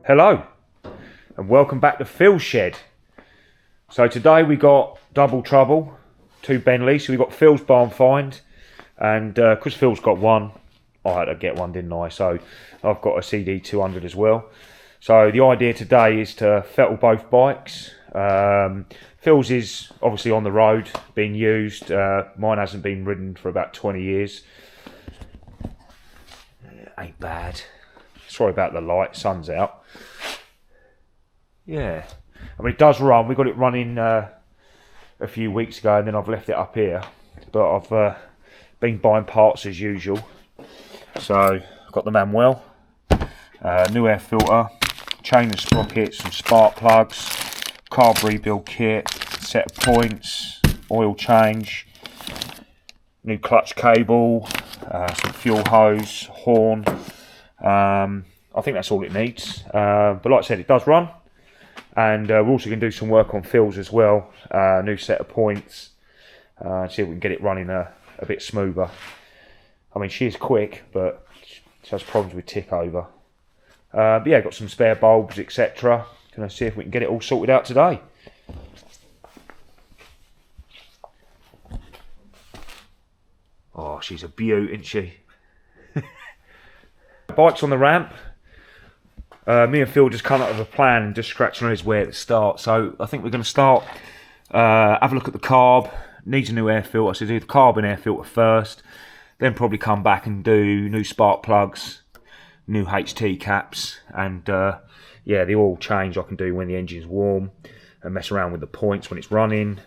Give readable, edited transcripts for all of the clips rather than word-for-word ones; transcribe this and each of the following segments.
Hello and welcome back to Phil's shed. So today we got double trouble, 2 Benly. So we got Phil's barn find, and because Phil's got one, I had to get one, didn't I? So I've got a CD200 as well. So the idea today is to fettle both bikes. Phil's is obviously on the road being used. Mine hasn't been ridden for about 20 years. Ain't bad. Sorry about the light, sun's out. Yeah, I mean it does run. We got it running a few weeks ago, and then I've left it up here. But I've been buying parts as usual. So I've got the manual, new air filter, chain and sprockets, some spark plugs, carb rebuild kit, set of points, oil change, new clutch cable, some fuel hose, horn. I think that's all it needs, but like I said, it does run, and we're also going to do some work on Phil's as well, new set of points, see if we can get it running a bit smoother. I mean, she is quick, but she has problems with tick over. But yeah, got some spare bulbs, etc. Going to see if we can get it all sorted out today. Oh, she's a beaut, isn't she? Bike's on the ramp. Me and Phil just come up with a plan and just scratching on his way to start. So I think we're going to start, have a look at the carb. Needs a new air filter, so do the carb and air filter first. Then probably come back and do new spark plugs, new HT caps, and yeah, the oil change I can do when the engine's warm, and mess around with the points when it's running,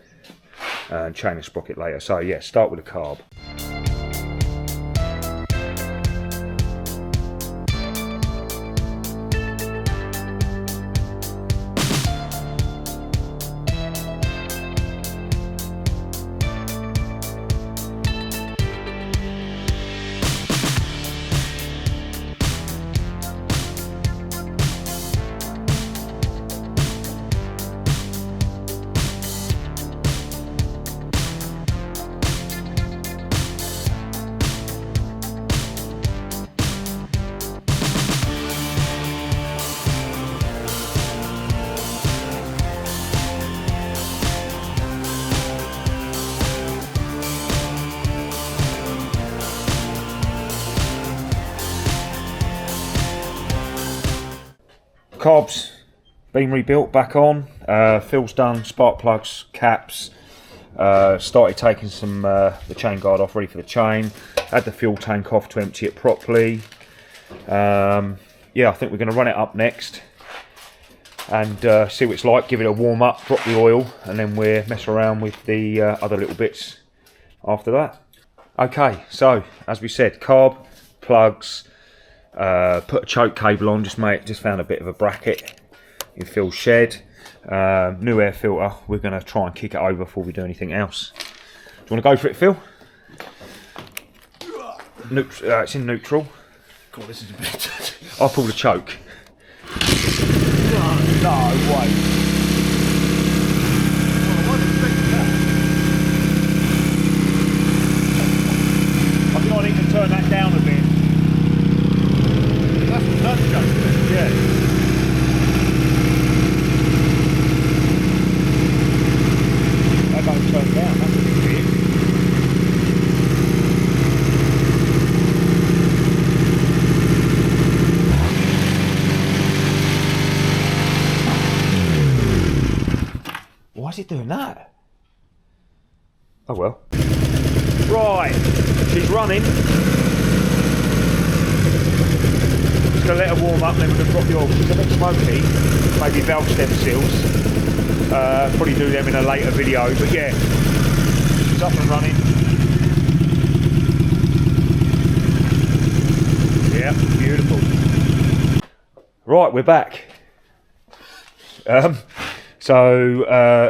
and chain and sprocket later. So yeah, start with the carb. Carb's been rebuilt back on. Phil's done spark plugs, caps. Started taking some the chain guard off, ready for the chain. Had the fuel tank off to empty it properly. Yeah, I think we're going to run it up next and see what it's like. Give it a warm up, drop the oil, and then we'll mess around with the other little bits after that. Okay, so as we said, carb, plugs. Put a choke cable on, just found a bit of a bracket in Phil's shed. New air filter, we're going to try and kick it over before we do anything else. Do you want to go for it, Phil? It's in neutral. God, this is a bit... I'll pull the choke. No way. I think I need to turn that down a bit. Yeah. That don't turn down, that's a bit weird. Why is it doing that? Oh well. Right, she's running. Going to let her warm up, then we're going to drop the oil. She's a bit smoky, maybe valve stem seals. Probably do them in a later video, but yeah, she's up and running. Yeah, beautiful. Right, we're back.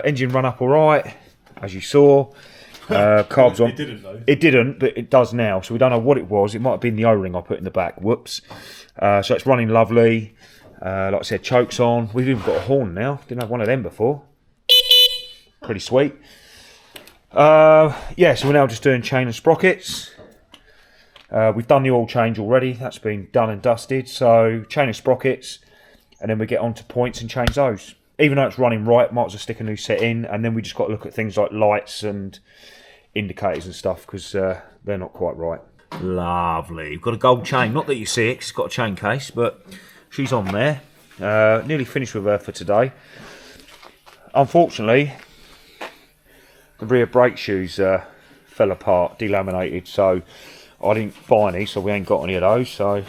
Engine run up all right, as you saw. Carbs on. It didn't though. It didn't, but it does now. So we don't know what it was. It might have been the O-ring I put in the back. Whoops. So it's running lovely. Like I said, choke's on. We've even got a horn now. Didn't have one of them before. Pretty sweet. Yeah, so we're now just doing chain and sprockets. We've done the oil change already. That's been done and dusted. So chain and sprockets. and then we get onto points and change those. Even though it's running right, might as well stick a new set in, and then we just got to look at things like lights and indicators and stuff, because they're not quite right. Lovely. We've got a gold chain. Not that you see it, 'cause it's got a chain case, but she's on there. Nearly finished with her for today. Unfortunately, the rear brake shoes fell apart, delaminated, so I didn't buy any, so we ain't got any of those, so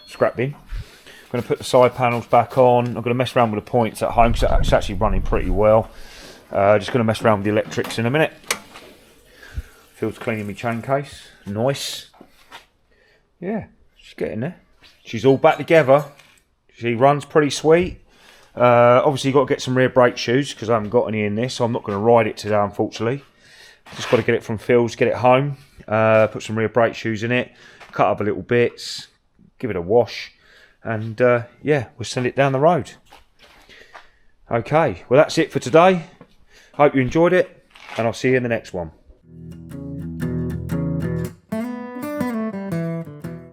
scrap bin. I'm going to put the side panels back on. I'm going to mess around with the points at home, because it's actually running pretty well. Just going to mess around with the electrics in a minute. Phil's cleaning my chain case. Nice. Yeah, she's getting there. She's all back together. She runs pretty sweet. Obviously you've got to get some rear brake shoes, because I haven't got any in this, so I'm not going to ride it today, unfortunately. Just got to get it from Phil's, get it home, put some rear brake shoes in it, cut up a little bits, give it a wash, and yeah, we'll send it down the road. Okay, well that's it for today. Hope you enjoyed it, and I'll see you in the next one.